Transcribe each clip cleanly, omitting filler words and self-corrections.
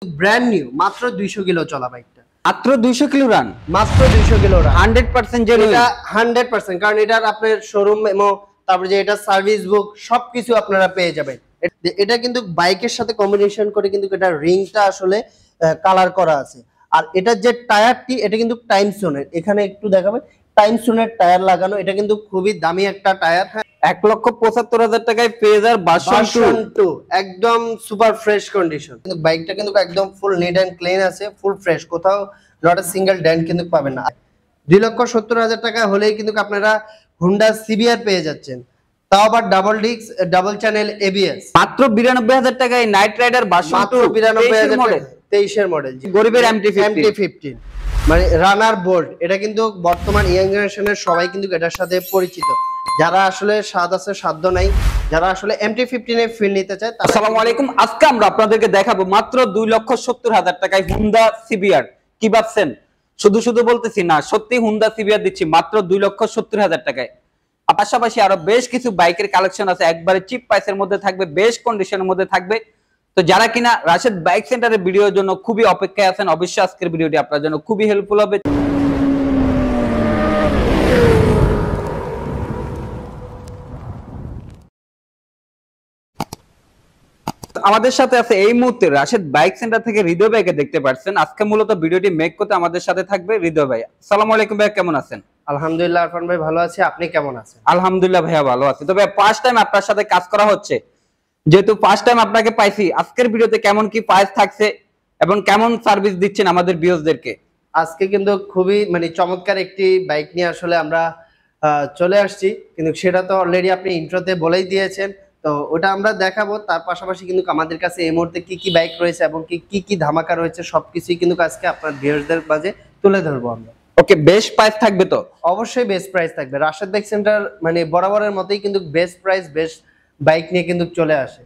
Brand new মাত্র 200 kilo চলা বাইকটা। মাত্র 200 কিলো রান, মাত্র 200 কিলো রান, 100% জেনুইন। এটা 100%, কারণ এটার আপনার শোরুম মেমো, তারপরে যে এটা সার্ভিস বুক সবকিছু আপনারা পেয়ে যাবেন। এটা কিন্তু বাইকের সাথে কম্বিনেশন করে কিন্তু এটা রিংটা আসলে কালার করা আছে। আর এটার যে টায়ারটি এটা কিন্তু টাইমসনের, এখানে একটু দেখাবেন টাইমসনের টায়ার লাগানো। এটা কিন্তু খুবই দামি একটা টায়ার। হ্যাঁ, 1,75,000 টাকায় পেয়ে যার ভার্সন 2 একদম সুপার ফ্রেশ কন্ডিশন। কিন্তু বাইকটা কিন্তু একদম ফুল নিট এন্ড ক্লিন আছে, ফুল ফ্রেশ, কোথাও নট এ সিঙ্গেল ডেন্ট কিন্তু পাবেন না। 2,70,000 টাকা হলেই কিন্তু আপনারা হুন্ডা সিবিআর পেয়ে যাচ্ছেন, তাও আবার double disc double channel ABS. মাত্র 92,000 টাকায় নাইট রাইডার ভার্সন 2 92,000 মডেল, 23 এর মডেল, গরিবের MT-15 মানে রানার বোল্ট। এটা কিন্তু বর্তমান ইয়াং জেনারেশনের সবাই কিন্তু এটার সাথে পরিচিত। যারা আসলে স্বাদ আছে সাধ্য নাই, যারা আসলে MT-15 এ ফিল নিতে চায়। আসসালামু আলাইকুম, আজকে আমরা আপনাদেরকে দেখাবো মাত্র 2,70,000 টাকায় হুন্ডা সিবিআর। কি ভাবছেন? শুধু শুধু বলতেছি না, সত্যি হুন্ডা সিবিআর দিচ্ছি মাত্র 2,70,000 টাকায়। পাশাপাশি আরো বেশ কিছু বাইকের কালেকশন আছে, একবারে চিপ প্রাইসের মধ্যে থাকবে, বেস্ট কন্ডিশনের মধ্যে থাকবে। তো যারা কিনা রাশেদ বাইক সেন্টারের ভিডিওর জন্য খুবই অপেক্ষায় আছেন, অবশ্যই আজকের ভিডিওটি আপনার জন্য খুবই হেল্পফুল হবে। আমাদের সাথে আছে এই মুহূর্তে রাশেদ বাইক সেন্টার থেকে হৃদয় ভাইকে দেখতে পাচ্ছেন। আজকে মূলত ভিডিওটি মেক করতে আমাদের সাথে থাকবে হৃদয় ভাই। আসসালামু আলাইকুম ভাই, কেমন আছেন? আলহামদুলিল্লাহ আরফান ভাই ভালো আছি, আপনি কেমন আছেন? আলহামদুলিল্লাহ ভাইয়া ভালো আছি। তবে ফার্স্ট টাইম আপনার সাথে কাজ করা হচ্ছে, যেহেতু ফার্স্ট টাইম আপনাকে পাইছি, আজকের ভিডিওতে কেমন কি প্রাইস থাকছে এবং কেমন সার্ভিস দিচ্ছেন আমাদের ভিউয়ারদেরকে? আজকে কিন্তু খুবই মানে চমৎকার একটি বাইক নিয়ে আসলে আমরা চলে আসছি, কিন্তু সেটা তো অলরেডি আপনি ইন্ট্রোতে বলেই দিয়েছেন। তো ওটা আমরা দেখাবো, তার পাশাপাশি কিন্তু আমাদের কাছে এই মুহূর্তে কি কি বাইক রয়েছে এবং কি কি ধামাকা রয়েছে সবকিছুই কিন্তু আজকে আপনার ভিউয়ারদের মাঝে তুলে ধরবো আমরা। ওকে, বেস্ট প্রাইস থাকবে তো? অবশ্যই বেস্ট প্রাইস থাকবে। রাশেদ বাইক সেন্টার মানে বরাবরের মতোই কিন্তু বেস্ট প্রাইস বেস্ট বাইক নিয়ে কিন্তু চলে আসে।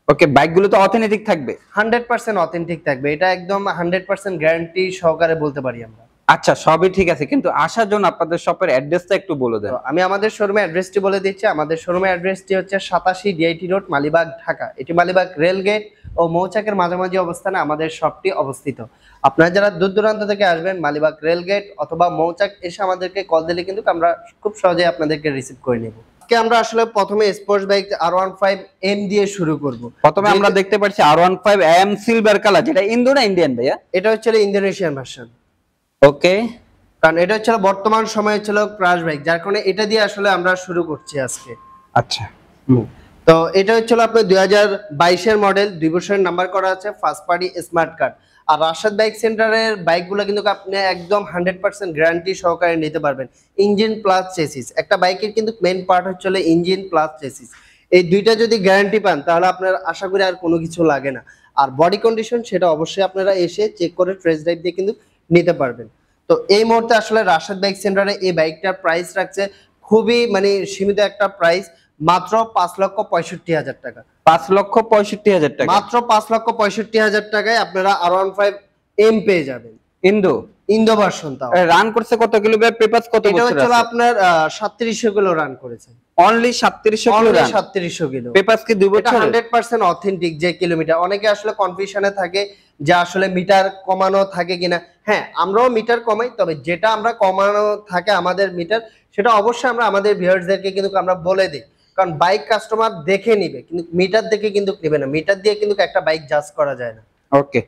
ওকে, বাইকগুলো তো অথেন্টিক থাকবে? 100% অথেন্টিক থাকবে, এটা একদম 100% গ্যারান্টি সহকারে বলতে পারি আমরা। আচ্ছা, সবই ঠিক আছে, কিন্তু আসার জন্য আপনাদের শপের অ্যাড্রেসটা একটু বলে দেন। আমি আমাদের শোরুমের অ্যাড্রেসটি বলে দিচ্ছি। আমাদের শোরুমের অ্যাড্রেসটি হচ্ছে 87 ডিআইটি রোড, মালিবাগ, ঢাকা। এটি মালিবাগ রেলগেট ও মৌচাকের মাঝামাঝি অবস্থানে আমাদের শপটি অবস্থিত। আপনারা যারা দূর দূরান্ত থেকে আসবেন, মালিবাগ রেলগেট অথবা মৌচাক এসে আমাদেরকে কল দিলে কিন্তু আমরা খুব সহজেই আপনাদেরকে রিসিভ করে নেব। আজকে আমরা আসলে প্রথমে স্পোর্টস বাইক R15M দিয়ে শুরু করব। প্রথমে আমরা দেখতে পাচ্ছি R15M সিলভার কালার, যেটা ইন্দো না ইন্ডিয়ান ভাইয়া? এটা হচ্ছে ইন্দোনেশিয়ান ভার্সন। ওকে, কারণ এটা হচ্ছে বর্তমান সময়ে ছিল ক্রাশ বাইক, যার কারণে এটা দিয়ে আসলে আমরা শুরু করছি আজকে। আচ্ছা, তো এটা হচ্ছে আপনার 2022 এর মডেল, 2 বছরের নাম্বার করা আছে, ফার্স্ট পার্টি স্মার্ট কার্ড। আর রাশেদ বাইক সেন্টারের বাইকগুলো কিন্তু আপনি একদম 100% গ্যারান্টি সহকারে নিতে পারবেন। ইঞ্জিন প্লাস চেসিস, একটা বাইকের কিন্তু মেইন পার্ট হচ্ছে ইঞ্জিন প্লাস চেসিস, এই দুইটা যদি গ্যারান্টি পান তাহলে আপনার আশা করি আর কোনো কিছু লাগে না। আর বডি কন্ডিশন সেটা অবশ্যই আপনারা এসে চেক করে ট্রেস ড্রাইভ দিয়ে কিন্তু নিতে পারবেন। তো এই মুহূর্তে আসলে রাশেদ বাইক সেন্টারে এই বাইকটার প্রাইস রাখছে খুবই মানে সীমিত একটা প্রাইস, মাত্র 5,65,000 টাকা। 5,65,000 টাকা, মাত্র 5,65,000 টাকায় আপনারা R15M পেয়ে যাবেন। ইন্দো ভার্সন, তাও রান করছে কত কিলো ভাই? পেপারস কত বছর আছে? এটা হচ্ছে আপনার 3700 কিলো রান করেছে। Only 3700 kilo run, 3700 kilo. Papers কি 2 বছর? 100% অথেন্টিক যে কিলোমিটার। অনেকে আসলে কনফিউশনে থাকে যে আসলে মিটার কমানো থাকে কিনা। হ্যাঁ, আমরাও মিটার কমাই, তবে যেটা আমরা কমানো থাকে আমাদের মিটার, সেটা অবশ্যই আমরা আমাদের ভিউয়ারদেরকে কিন্তু আমরা বলে দিই, কারণ বাইক কাস্টমার দেখে নিবে, কিন্তু মিটার দেখে কিন্তু নেবে না। মিটার দিয়ে কিন্তু একটা বাইক জাজ করা যায় না। ওকে,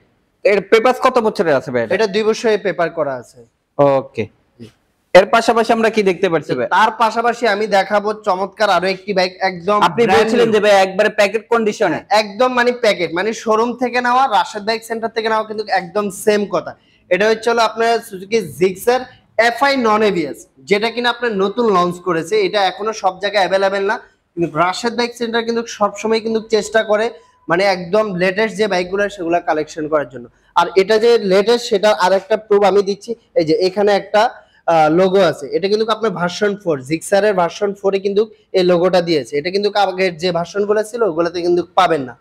এর পেপারস কত বছরের আছে ভাই? এটা 2 বছরের পেপার করা আছে। ওকে, এর পাশাপাশি আমরা কি দেখতে পাচ্ছি ভাই? তার পাশাপাশি আমি দেখাবো চমৎকার আরো একটি বাইক, একদম আপনি বলছিলেন যে ভাই একবারে প্যাকেট কন্ডিশনে, একদম মানে প্যাকেট, মানে শোরুম থেকে নেওয়া, রাশেদ বাইক সেন্টার থেকে নেওয়া কিন্তু একদম সেম কথা। এটা হচ্ছে আপনার Suzuki Gixxer FI non ABS, যেটা কিনা আপনার নতুন লঞ্চ করেছে। এটা এখনো সব জায়গায় অ্যাভেলেবেল না, কিন্তু রাশেদ বাইক সেন্টার কিন্তু সবসময় কিন্তু চেষ্টা করে মানে একদম লেটেস্ট যে বাইকগুলো সেগুলো কালেকশন করার জন্য। আর এটা যে লেটেস্ট সেটা আরেকটা প্রুফ আমি দিচ্ছি, এই যে এখানে একটা লোগো আছে। এটা কিন্তু আপনার ভার্সন 4, জিক্সারের ভার্সন 4 এ কিন্তু এই লোগোটা দিয়েছে। এটা কিন্তু আগের যে ভার্সনগুলো ছিল ওগুলোতে কিন্তু পাবেন না।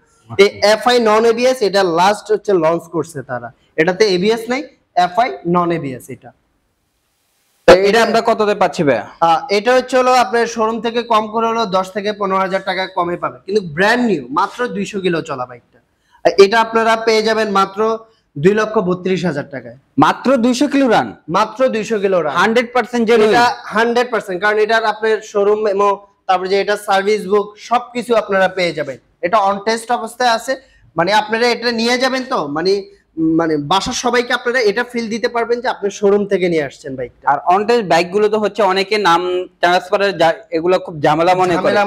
এই FI নন এবিএস এটা লাস্ট হচ্ছে লঞ্চ করছে তারা, এটাতে এবিএস নাই, FI নন এবিএস। এটা আমরা কততে পাচ্ছি ভাই? এটা হচ্ছে আপনার শোরুম থেকে কম করে 10 থেকে 15,000 টাকা কমে পাবে, কিন্তু ব্র্যান্ড নিউ মাত্র 200 কিলো চলা বাইকটা। এটা আপনারা পেয়ে যাবেন মাত্র 2,32,000 টাকায়। মাত্র 200 কিলো রান, মাত্র 200 কিলো রান, 100% জেনুইন। এটা 100%, কারণ এটার আপনার শোরুম মেমো, তারপরে যে এটা সার্ভিস বুক সবকিছু আপনারা পেয়ে যাবেন। এটা অন টেস্ট অবস্থায় আছে, মানে আপনারা এটা নিয়ে যাবেন তো মানে বাসার সবাইকে আপনারা এটা ফিল দিতে পারবেন যে আপনি শোরুম থেকে নিয়ে আসছেন বাইকটা। আর অন টেস্ট বাইকগুলো তো হচ্ছে অনেকে নাম ট্রান্সফারের এগুলো খুব ঝামেলা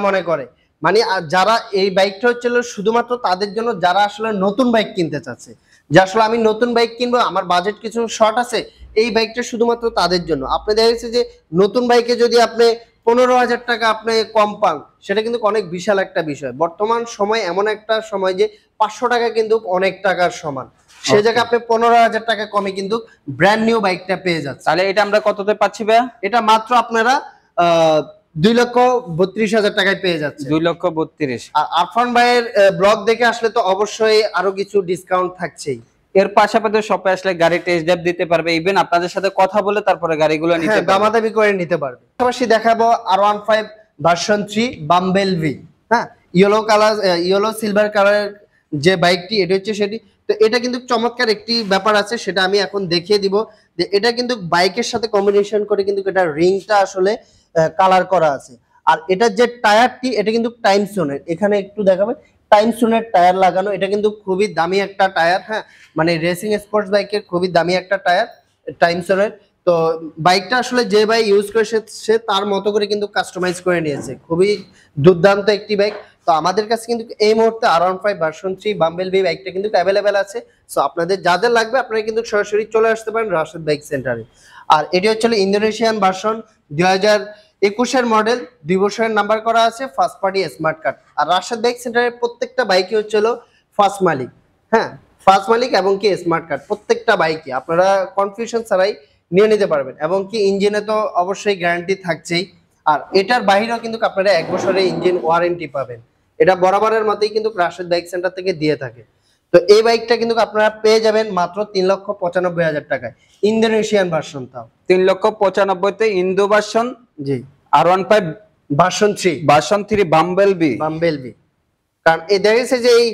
মনে করে। মানে যারা এই বাইকটা হচ্ছিল শুধুমাত্র তাদের জন্য যারা আসলে নতুন বাইক কিনতে চাচ্ছে, যে আসলে আমি নতুন বাইক কিনবো, আমার বাজেট কিছু শর্ট আছে, এই বাইকটা শুধুমাত্র তাদের জন্য। আপনি দেখা গেছে যে নতুন বাইকে যদি আপনি 15,000 টাকা আপনি কম পান, সেটা কিন্তু অনেক বিশাল একটা বিষয়। বর্তমান সময় এমন একটা সময় যে 500 টাকা কিন্তু অনেক টাকার সমান, সে জায়গায় আপনি 15,000 টাকা কমে কিন্তু ব্র্যান্ড নিউ বাইকটা পেয়ে যাচ্ছে। তাহলে এটা আমরা কততে পাচ্ছি ভাইয়া? এটা মাত্র আপনারা 2,32,000 টাকায় পেয়ে যাচ্ছে। 2,32,000। আর আরফান ভাইয়ের ব্লগ দেখে আসলে তো অবশ্যই আরো কিছু ডিসকাউন্ট থাকছেই। এর পাশাপাশি শপে আসলে গাড়ি টেস্ট ড্রাইভ দিতে পারবে, ইভেন আপনাদের সাথে কথা বলে তারপরে গাড়িগুলো নিতে পারবে, দামাদামি করে নিতে পারবে। পাশাপাশি দেখাবো R15 ভার্সন 3 বাম্বেল ভি। হ্যাঁ, ইয়েলো কালার, ইয়েলো সিলভার কালারের যে বাইকটি, এটা হচ্ছে সেটি। তো এটা কিন্তু চমৎকার একটি ব্যাপার আছে, সেটা আমি এখন দেখিয়ে দিব। যে এটা কিন্তু বাইকের সাথে কম্বিনেশন করে কিন্তু এটা রিংটা আসলে কালার করা আছে। আর এটার যে টায়ারটি, এটা কিন্তু টাইমসনের, এখানে একটু দেখাবে, টাইমসনের টায়ার লাগানো। এটা কিন্তু খুবই দামি একটা টায়ার। হ্যাঁ, মানে রেসিং স্পোর্টস বাইকের খুবই দামি একটা টায়ার টাইমসনের। তো বাইকটা আসলে যে ভাই ইউজ করে সে তার মতো করে কিন্তু কাস্টমাইজ করে নিয়েছে, খুবই দুর্দান্ত একটি বাইক। তো আমাদের কাছে কিন্তু এই মুহূর্তে R15 ভার্সন 3 বাম্বেল বি বাইকটা কিন্তু অ্যাভেলেবেল আছে। সো আপনাদের যাদের লাগবে আপনারা কিন্তু সরাসরি চলে আসতে পারেন রাশেদ বাইক সেন্টারে। আর এটি হচ্ছে ইন্দোনেশিয়ান ভার্সন 2021 মডেল, 2 বছরের নাম্বার করা আছে, ফার্স্ট পার্টি স্মার্ট কার্ড। আর রাশেদ বাইক সেন্টারের প্রত্যেকটা বাইকই হচ্ছে ফার্স্ট মালিক। হ্যাঁ, ফার্স্ট মালিক এবং কি স্মার্ট কার্ড, প্রত্যেকটা বাইকই আপনারা কনফিউশন ছাড়াই নিয়ে নিতে পারবেন। এবং কি ইঞ্জিনে তো অবশ্যই গ্যারান্টি থাকছেই। আর এটার বাইরেও কিন্তু আপনারা 1 বছরের ইঞ্জিন ওয়ারেন্টি পাবেন। এটা বরাবরের মতোই কিন্তু রাশেদ বাইক সেন্টার থেকে দিয়ে থাকে। তো এই বাইকটা কিন্তু আপনারা পেয়ে যাবেন মাত্র 3,95,000 টাকায়, ইন্দোনেশিয়ান ভার্সন। তাও 3,95,000-তে ইন্দো ভার্সন, জি, R15 ভার্সন 3 বাম্বেল বি। কারণ এই দেখা গেছে যে এই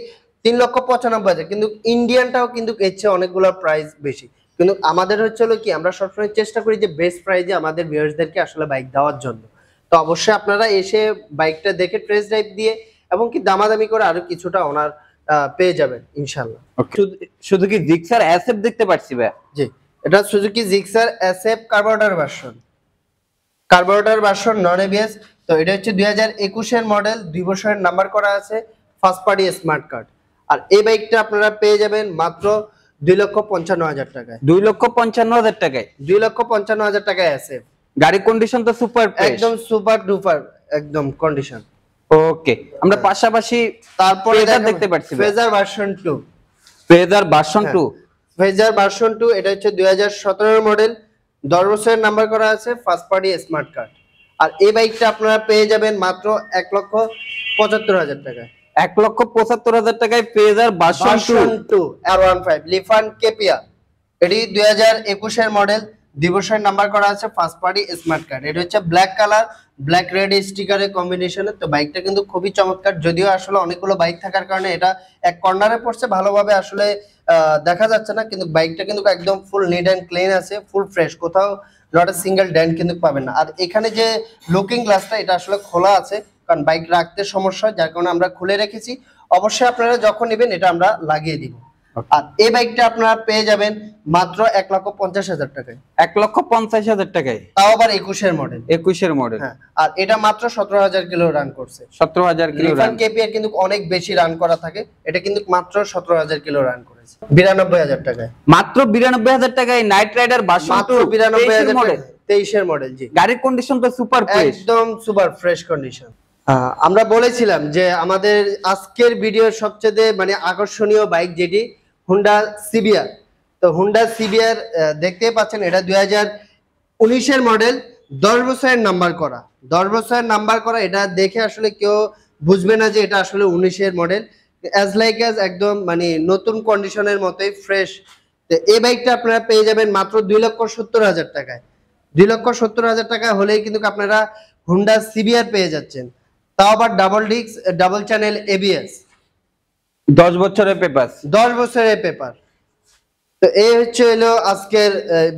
3,95,000, কিন্তু ইন্ডিয়ানটাও কিন্তু এর চেয়ে অনেকগুলো প্রাইস বেশি। কিন্তু আমাদের হচ্ছে কি, আমরা সবসময় চেষ্টা করি যে বেস্ট প্রাইজে আমাদের ভিউয়ার্সদেরকে আসলে বাইক দেওয়ার জন্য। তো অবশ্যই আপনারা এসে বাইকটা দেখে টেস্ট ড্রাইভ দিয়ে এবং কি দামাদামি করে আরো কিছুটা ওনার পেয়ে যাবেন ইনশাআল্লাহ। শুধু কি জিক্সার অ্যাসেপ দেখতে পাচ্ছি ভাই? জি, এটা Suzuki Gixxer SF carburettor version non ABS. তো এটা হচ্ছে 2021 এর মডেল, 2 বছরের নাম্বার করা আছে, ফার্স্ট পার্টি স্মার্ট কার্ড। আর এই বাইকটা আপনারা পেয়ে যাবেন মাত্র 2,55,000 টাকায়। 2,55,000 টাকায়? 2,55,000 টাকায় আছে। গাড়ি কন্ডিশন তো সুপার, একদম সুপার ডুপার একদম কন্ডিশন। ওকে, আমরা পাশাপাশি তারপরে দেখতে পাচ্ছি phasor version 2। Phasor version 2, phasor version 2 এটা হচ্ছে 2017 মডেল, 10 বছরের নাম্বার করা আছে, ফার্স্ট পার্টি স্মার্ট কার্ড। আর এই বাইকটা আপনারা পেয়ে যাবেন মাত্র 1,75,000 টাকায়। 1,75,000 টাকায় ফেজার ভার্সন 2 R15 লিফান কেপিয়া। এটি 2021 এর মডেল, 2 বছরের নাম্বার করা আছে, ফার্স্ট পার্টি স্মার্ট কার্ড। এটা হচ্ছে ব্ল্যাক কালার, ব্ল্যাক রেড স্টিকারের কম্বিনেশনে। তো বাইকটা কিন্তু খুবই চমৎকার, যদিও আসলে অনেকগুলো বাইক থাকার কারণে এটা এক কর্নারে পড়ছে, ভালোভাবে আসলে দেখা যাচ্ছে না, কিন্তু বাইকটা কিন্তু একদম ফুল নিট এন্ড ক্লিন আছে, ফুল ফ্রেশ, কোথাও নট এ সিঙ্গেল ডেন্ট কিন্তু পাবেন না। আর এখানে যে লুকিং গ্লাসটা, এটা আসলে খোলা আছে, কারণ বাইক রাখতে সমস্যা হয়, যার কারণে আমরা খুলে রেখেছি। অবশ্যই আপনারা যখন নেবেন এটা আমরা লাগিয়ে দিব। আর এই বাইকটা আপনারা পেয়ে যাবেন মাত্র 1,50,000 টাকায়। 1,50,000 টাকায়, তাও আবার 21 এর মডেল। 21 এর মডেল। হ্যাঁ, আর এটা মাত্র 17,000 কিলো রান করছে। 17,000 কিলো রান। লিফান কেপিআর কিন্তু অনেক বেশি রান করা থাকে, এটা কিন্তু মাত্র 17,000 কিলো রান করেছে 92,000 টাকায়। মাত্র 92,000 টাকায় নাইট রাইডার ভার্সন 2, 92,000 মডেল, 23 এর মডেল। জি, গাড়ির কন্ডিশন তো সুপার ফ্রেশ, একদম সুপার ফ্রেশ কন্ডিশন। আমরা বলেছিলাম যে আমাদের আজকের ভিডিওর সবচেয়ে মানে আকর্ষণীয় বাইক যেটি হুন্ডা সিবিআর। তো হুন্ডা সিবিআর দেখতে পাচ্ছেন, এটা 2019 এর মডেল, 10 বছরের নাম্বার করা। 10 বছরের নাম্বার করা, এটা দেখে আসলে কেউ বুঝবে না যে এটা আসলে 19 এর মডেল, অ্যাজ লাইক অ্যাজ একদম মানে নতুন কন্ডিশনের মতোই ফ্রেশ। তো এই বাইকটা আপনারা পেয়ে যাবেন মাত্র 2,70,000 টাকায়। 2,70,000 টাকা হলেই কিন্তু আপনারা হুন্ডা সিবিআর পেয়ে যাচ্ছেন, তাও আবার double disc, double channel ABS, 10 বছরের পেপার। 10 বছরের পেপার। তো এই হচ্ছে হলো আজকের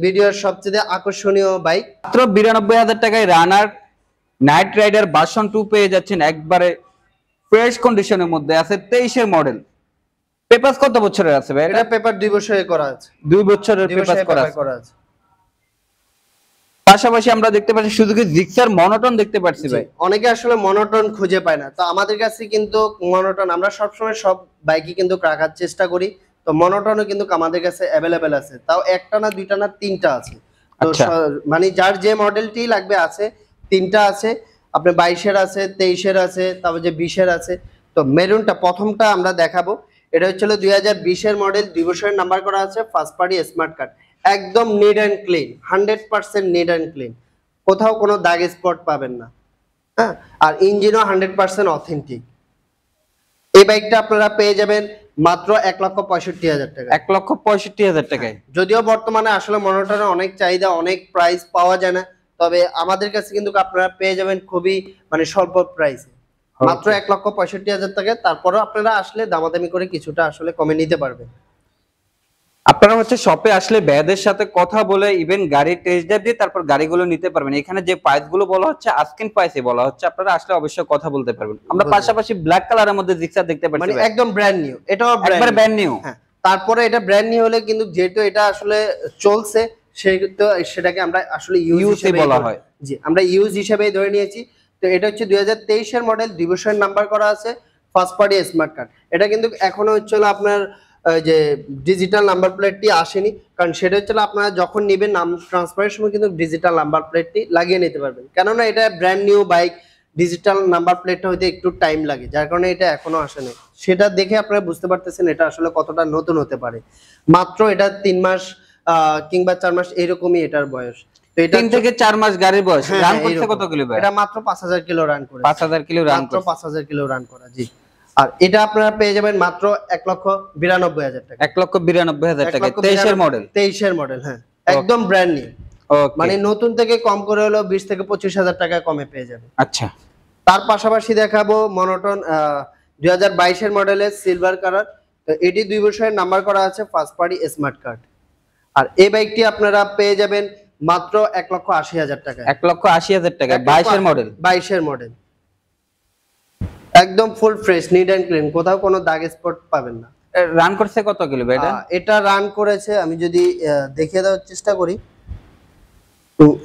ভিডিওর সবচেয়ে আকর্ষণীয় বাইক। মাত্র 92,000 টাকায় রানার নাইট রাইডার ভার্সন 2 পেয়ে যাচ্ছেন, একবারে ফ্রেশ কন্ডিশনের মধ্যে আছে, 23 এর মডেল। পেপারস কত বছরের আছে ভাই? এটা পেপার 2 বছরে করা আছে, 2 বছরের 2 পেপারস বছরে করা পেপার আছে। করা আছে। পাশাপাশি আমরা দেখতে পাচ্ছি সুজুকি জিক্সার মনোটন দেখতে পাচ্ছি ভাই। অনেকে আসলে মনোটন খুঁজে পায় না, তো আমাদের কাছে কিন্তু মনোটন আমরা সবসময় সব বাইকই কিন্তু রাখার চেষ্টা করি। তো মনোটনও কিন্তু আমাদের কাছে অ্যাভেলেবেল আছে, তাও একটা না দুইটা না তিনটা আছে। তো আচ্ছা। মানে যার যে মডেলটি লাগবে আছে, তিনটা আছে। আপনার 22-এর আছে, 23-এর আছে, তারপর যে 20-এর আছে। তো মেরুনটা প্রথমটা আমরা দেখাবো। এটা হচ্ছিল 2020-এর মডেল, 2 বছরের নাম্বার করা আছে, ফার্স্ট পার্টি স্মার্ট কার্ড, একদম neat and clean, 100% neat and clean, কোথাও কোনো দাগ স্পট পাবেন না। হ্যাঁ, আর ইঞ্জিনও 100% অথেন্টিক। এই বাইকটা আপনারা পেয়ে যাবেন মাত্র 1,65,000 টাকা। 1,65,000 টাকায়। যদিও বর্তমানে আসলে মনোটনের অনেক চাহিদা, অনেক প্রাইস পাওয়া যায় না, তবে আমাদের কাছে কিন্তু আপনারা পেয়ে যাবেন খুবই মানে স্বল্প প্রাইসে, মাত্র 1,65,000 টাকায়। তারপরেও আপনারা আসলে দামাদামি করে কিছুটা আসলে কমে নিতে পারবেন। আপনারা হচ্ছে শপে আসলে ভাইদের সাথে কথা বলে ইভেন গাড়ি টেস্ট ড্রাইভ দিয়ে তারপর গাড়িগুলো নিতে পারবেন। এখানে যে প্রাইস গুলো বলা হচ্ছে আস্কিং প্রাইসে বলা হচ্ছে, আপনারা আসলে অবশ্যই কথা বলতে পারবেন। আমরা পাশাপাশি ব্ল্যাক কালারের মধ্যে জিক্সার দেখতে পাচ্ছি, মানে ভাই। একদম ব্র্যান্ড নিউ, এটাও একবারে ব্র্যান্ড নিউ। হ্যাঁ, তারপরে এটা ব্র্যান্ড নিউ হলে কিন্তু যেহেতু এটা আসলে চলছে, সেটাকে আমরা আসলে ইউজ হিসেবে বলা হয়। জি, আমরা ইউজ হিসেবেই ধরে নিয়েছি। তো এটা হচ্ছে 2023-এর মডেল, 2 বছরের নাম্বার করা আছে, ফার্স্ট পার্টি স্মার্ট কার্ড। এটা কিন্তু এখনো হচ্ছে আপনার যে ডিজিটাল নাম্বার প্লেটটি আসেনি, কারণ সেটা হচ্ছে আপনারা যখন নেবেন নাম ট্রান্সফারের সময় কিন্তু ডিজিটাল নাম্বার প্লেটটি লাগিয়ে নিতে পারবেন। কেননা এটা brand new bike, digital number প্লেটটা হইতে একটু টাইম লাগে, যার কারণে এটা এখনো আসেনি। সেটা দেখে আপনারা বুঝতে পারতেছেন এটা আসলে কতটা নতুন হতে পারে। মাত্র এটা 3 মাস কিংবা 4 মাস এরকমই এটার বয়স। তো এটা 3 থেকে 4 মাস গাড়ির বয়স। হ্যাঁ, রান করতে কত কিলো ভাই? এটা মাত্র 5,000 কিলো রান করে, 5,000 কিলো রান মাত্র করছে। 5,000 কিলো রান করা। জি, আর এটা আপনারা পেয়ে যাবেন মাত্র 1,92,000 টাকা। 1,92,000 টাকা, 23-এর মডেল। 23-এর মডেল, হ্যাঁ, একদম ব্র্যান্ড নিউ। ওকে, মানে নতুন থেকে কম করে হলো 20 থেকে 25,000 টাকা কমে পেয়ে যাবেন। আচ্ছা। তার পাশাপাশি দেখাবো মনোটন 2022-এর মডেলের সিলভার কালার। তো এটি 2 বছরের নাম্বার করা আছে, ফার্স্ট পার্টি স্মার্ট কার্ড। আর এই বাইকটি আপনারা পেয়ে যাবেন মাত্র 1,80,000 টাকা। 1,80,000 টাকা, 22-এর মডেল। 22-এর মডেল, একদম full fresh, neat and clean, কোথাও কোনো দাগ স্পট পাবেন না। রান করছে কত কিলো ভাই এটা? এটা রান করেছে, আমি যদি দেখিয়ে দেওয়ার চেষ্টা করি,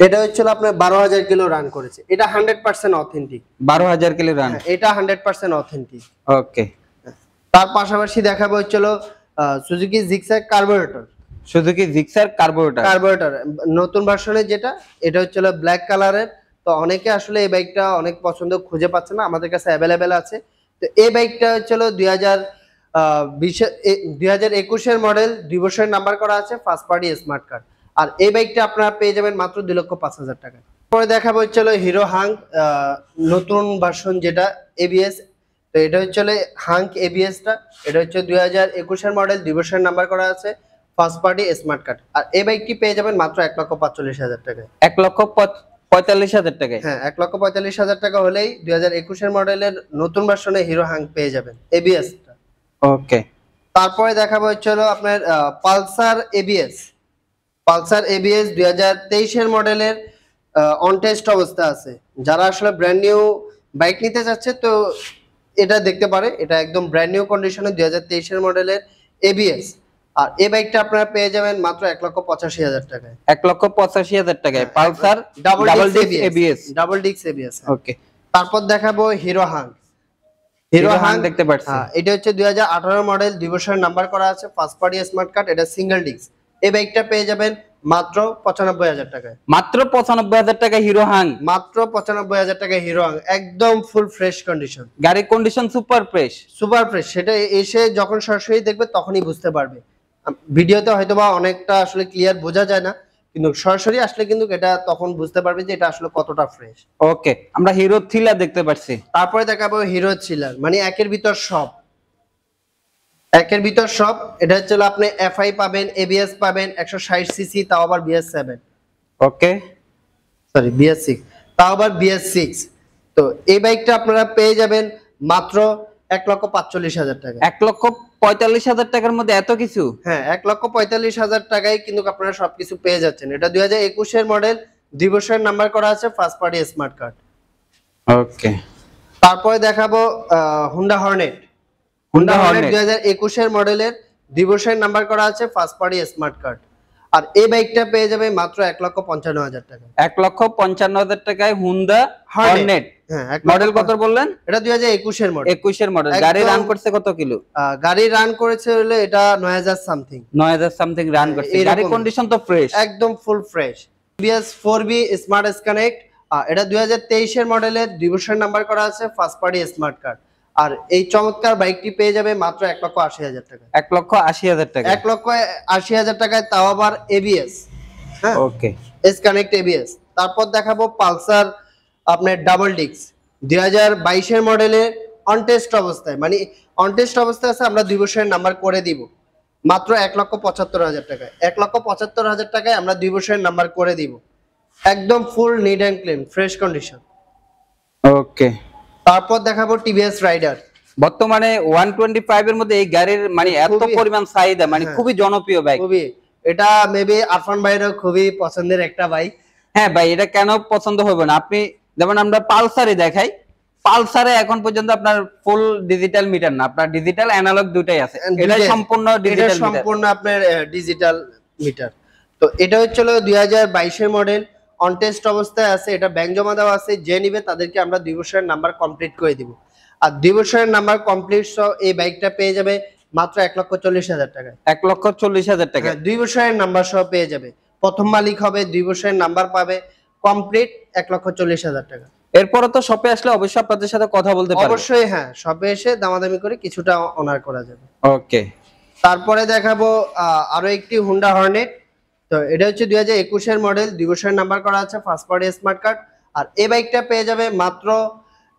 এটা হচ্ছিল আপনার 12,000 কিলো রান করেছে। এটা 100% অথেন্টিক। 12,000 কিলো রান, এটা 100% অথেন্টিক। ওকে। তার পাশাপাশি দেখাবো হচ্ছিল Suzuki Gixxer carburettor. Suzuki Gixxer carburettor নতুন ভার্সনের যেটা, এটা হচ্ছিল ব্ল্যাক কালারের। তো অনেকে আসলে এই বাইকটা অনেক পছন্দ খুঁজে পাচ্ছে না, আমাদের কাছে অ্যাভেলেবেল আছে। তো এই বাইকটা হচ্ছিল 2021-এর মডেল, 2 বছরের নাম্বার করা আছে, ফার্স্ট পার্টি স্মার্ট কার্ড। আর এই বাইকটা আপনারা পেয়ে যাবেন মাত্র 2,05,000 টাকা। পরে দেখাবো হচ্ছিল হিরো হাঙ্ক নতুন ভার্সন যেটা এবিএস। তো এটা হচ্ছিল হাঙ্ক এবিএসটা, এটা হচ্ছে 2021-এর মডেল, 2 বছরের নাম্বার করা আছে, ফার্স্ট পার্টি স্মার্ট কার্ড। আর এই বাইকটি পেয়ে যাবেন মাত্র 1,45,000 টাকায়। 1,45,000 টাকায়। হ্যাঁ, 1,45,000 টাকা হলেই 2021-এর মডেলের নতুন ভার্সনে হিরো হাঙ্ক পেয়ে যাবেন এবিএসটা। ওকে। তারপরে দেখাবো হচ্ছে আপনার পালসার এবিএস। পালসার এবিএস 2023-এর মডেলের অন টেস্ট অবস্থা আছে। যারা আসলে ব্র্যান্ড নিউ বাইক নিতে চাচ্ছে তো এটা দেখতে পারে। এটা একদম ব্র্যান্ড নিউ কন্ডিশনে 2023-এর মডেলের এবিএস। আর এই বাইকটা আপনারা পেয়ে যাবেন মাত্র 1,85,000 টাকায়। 1,85,000 টাকায় Pulsar double disc ABS. Double disc ABS, okay. তারপর দেখাবো হিরো হাঙ্ক। হিরো হাঙ্ক দেখতে পাচ্ছি, এটা হচ্ছে 2018 মডেল, 2 বছরের নাম্বার করা আছে, ফার্স্ট পার্টি স্মার্ট কার্ড, এটা সিঙ্গেল ডিস্ক। এই বাইকটা পেয়ে যাবেন মাত্র 95,000 টাকায়। মাত্র 95,000 টাকা হিরো হাঙ্ক, মাত্র 95,000 টাকায় হিরো হাঙ্ক, একদম ফুল ফ্রেশ কন্ডিশন, গাড়ির condition super fresh. Super fresh. সেটা এসে যখন সরাসরি দেখবে তখনই বুঝতে পারবে। ভিডিওতে হয়তোবা অনেকটা আসলে ক্লিয়ার বোঝা যায় না, কিন্তু সরাসরি আসলে কিন্তু এটা তখন বুঝতে পারবে যে এটা আসলে কতটা ফ্রেশ। ওকে, আমরা হিরো থ্রিলার দেখতে পাচ্ছি। তারপরে দেখাবো হিরো থ্রিলার, মানে একের ভিতর সব, একের ভিতর সব। এটা হচ্ছে আপনি এফআই পাবেন, এবিএস পাবেন, 160 সিসি, তাও আবার বিএস7, ওকে, সরি বিএস6, তাও আবার বিএস6। তো এই বাইকটা আপনারা পেয়ে যাবেন মাত্র 1,45,000 টাকা। 45,000 টাকার মধ্যে এত কিছু? হ্যাঁ, 1,45,000 টাকায় কিন্তু আপনারা সবকিছু পেয়ে যাচ্ছেন। এটা 2021 এর মডেল, 2 বছরের নাম্বার করা আছে, ফার্স্ট পার্টি স্মার্ট কার্ড। ওকে, তারপরে দেখাবো হুন্ডা হর্নেট। হুন্ডা হর্নেট 2021 এর মডেলের, 2 বছরের নাম্বার করা আছে, ফার্স্ট পার্টি স্মার্ট কার্ড। আর এই বাইকটা পেয়ে যাবে মাত্র 1,55,000 টাকা। 1,55,000 টাকায় হুন্ডা হর্নেট। হ্যাঁ, মডেল কত বললেন? এটা 2021 এর মডেল। 21 এর মডেল। গাড়ি রান করছে কত কিলো? গাড়ি রান করেছে হলো এটা 9,000 সামথিং। 9,000 সামথিং রান করছে। এরকম। গাড়ি কন্ডিশন তো ফ্রেশ, একদম full fresh. TVS 4B smart S connect, এটা 2023 এর মডেলের, 2 বছরের নাম্বার করা আছে, ফার্স্ট পার্টি স্মার্ট কার্ড। আর এই চমৎকার বাইকটি পেয়ে যাবে মাত্র 1,80,000 টাকা। 1,80,000 টাকা। 1,80,000 টাকায়, তাও আবার এবিএস। হ্যাঁ, ওকে, এস কানেক্ট এবিএস। তারপর দেখাবো পালসার আপনার ডাবল ডিস্ক, 2022 এর মডেলের, অন টেস্ট অবস্থায়, মানে অন টেস্ট অবস্থায় আছে, আমরা 2 বছরের নাম্বার করে দিব মাত্র 1,75,000 টাকায়। 1,75,000 টাকায় আমরা 2 বছরের নাম্বার করে দিব, একদম full neat and clean, fresh condition. Okay, তারপর দেখাবো টিভিএস রাইডার। বর্তমানে 125 এর মধ্যে এই গাড়ির মানে এত পরিমাণ চাহিদা, মানে খুবই জনপ্রিয় বাইক। খুবই, এটা মেবি আরফান ভাইয়েরও খুবই পছন্দের একটা বাইক। হ্যাঁ ভাই, এটা কেন পছন্দ হবে না? আপনি যেমন আমরা পালসারে দেখাই, পালসারে এখন পর্যন্ত আপনার ফুল ডিজিটাল মিটার না, আপনার ডিজিটাল অ্যানালগ দুটাই আছে। এটা সম্পূর্ণ ডিজিটাল মিটার, সম্পূর্ণ আপনার ডিজিটাল মিটার। তো এটা হচ্ছে 2022 এর মডেল, অন টেস্ট অবস্থায় আছে, এটা ব্যাংক জমা দেওয়া আছে, যে নিবে তাদেরকে আমরা 2 বছরের নাম্বার কমপ্লিট করে দিব। আর 2 বছরের নাম্বার কমপ্লিট সহ এই বাইকটা পেয়ে যাবে মাত্র 1,40,000 টাকায়। 1,40,000 টাকা। 2 বছরের নাম্বার সহ পেয়ে যাবে, প্রথম মালিক হবে, 2 বছরের নাম্বার পাবে, কমপ্লিট 1,40,000 টাকা। এরপরে তো শপে আসলে অবশ্যই আপনাদের সাথে কথা বলতে পারবো। অবশ্যই, হ্যাঁ, সবে এসে দামাদামি করে কিছুটা অনার করা যাবে। ওকে, তারপরে দেখাবো আরো একটি হুন্ডা হর্নেট। তো এটা হচ্ছে 2021 এর মডেল, 2 বছরের নাম্বার করা আছে, ফার্স্ট পার্টি স্মার্ট কার্ড। আর এই বাইকটা পেয়ে যাবে মাত্র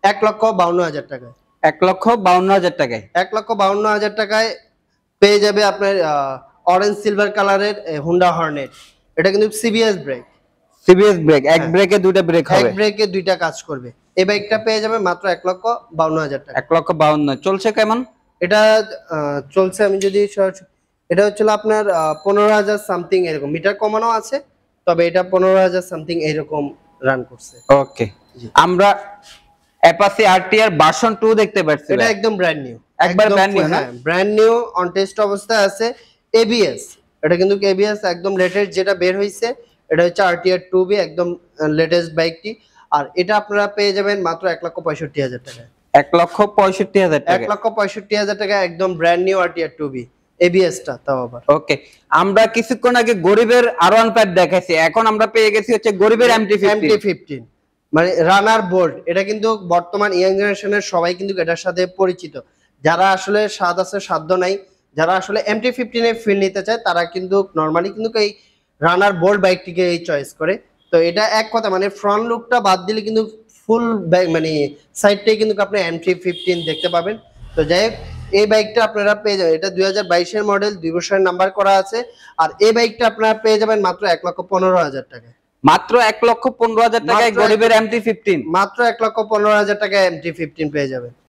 1,52,000 টাকায়। 1,52,000 টাকায়। 1,52,000 টাকায় পেয়ে যাবে আপনার অরেঞ্জ সিলভার কালারের হুন্ডা হর্নেট। এটা কিন্তু সিবিএস ব্রেক, সিবিএস ব্রেক, এক ব্রেকে দুইটা ব্রেক এক হবে, ব্রেকে দুইটা কাজ করবে। এই বাইকটা পেয়ে যাবে মাত্র 1,52,000 টাকা। 1,52,000 চলছে কেমন? এটা চলছে, আমি যদি এটা হচ্ছিল আপনার 15,000 সামথিং এরকম, মিটার কমানো আছে, তবে এটা 15,000 সামথিং এরকম রান করছে। ওকে, আমরা অ্যাপাচি আরটিআর ভার্সন 2 দেখতে পাচ্ছি। এটা একদম ব্র্যান্ড নিউ, একবার ব্র্যান্ড নিউ না? হ্যাঁ, ব্র্যান্ড নিউ, অন টেস্ট অবস্থায় আছে, এবিএস। এটা কিন্তু এবিএস একদম লেটেস্ট যেটা বের হইছে, এটা হচ্ছে আরটিআর 2B, একদম লেটেস্ট বাইকটি। আর এটা আপনারা পেয়ে যাবেন মাত্র 1,65,000 টাকায়। 1,65,000 টাকা। 1,65,000 টাকা, একদম ব্র্যান্ড নিউ আরটিআর 2B এবিএসটা, তাও আবার। ওকে, আমরা কিছুক্ষণ আগে গরিবের R15 দেখাইছি, এখন আমরা পেয়ে গেছি হচ্ছে গরিবের MT-15। মানে রানার বোল্ট। এটা কিন্তু বর্তমান ইয়াং জেনারেশনের সবাই কিন্তু এটার সাথে পরিচিত। যারা আসলে স্বাদ আছে সাধ্য নাই, যারা আসলে MT-15 এর ফিল নিতে চায়, তারা কিন্তু নরমালি কিন্তু এই রানার বোল্ট বাইকটিকে এই চয়েস করে। তো এটা এক কথা, মানে ফ্রন্ট লুকটা বাদ দিলে কিন্তু ফুল মানে সাইডটাই কিন্তু আপনি MT-15 দেখতে পাবেন। তো যাই হোক, এই বাইকটা আপনারা পেয়ে যাবেন, এটা 2022 এর মডেল, 2 বছরের নাম্বার করা আছে। আর এই বাইকটা আপনারা পেয়ে যাবেন মাত্র 1,15,000 টাকায়। মাত্র 1,15,000 টাকায় গরিবের MT-15, মাত্র 1,15,000 টাকায় MT-15 পেয়ে যাবেন।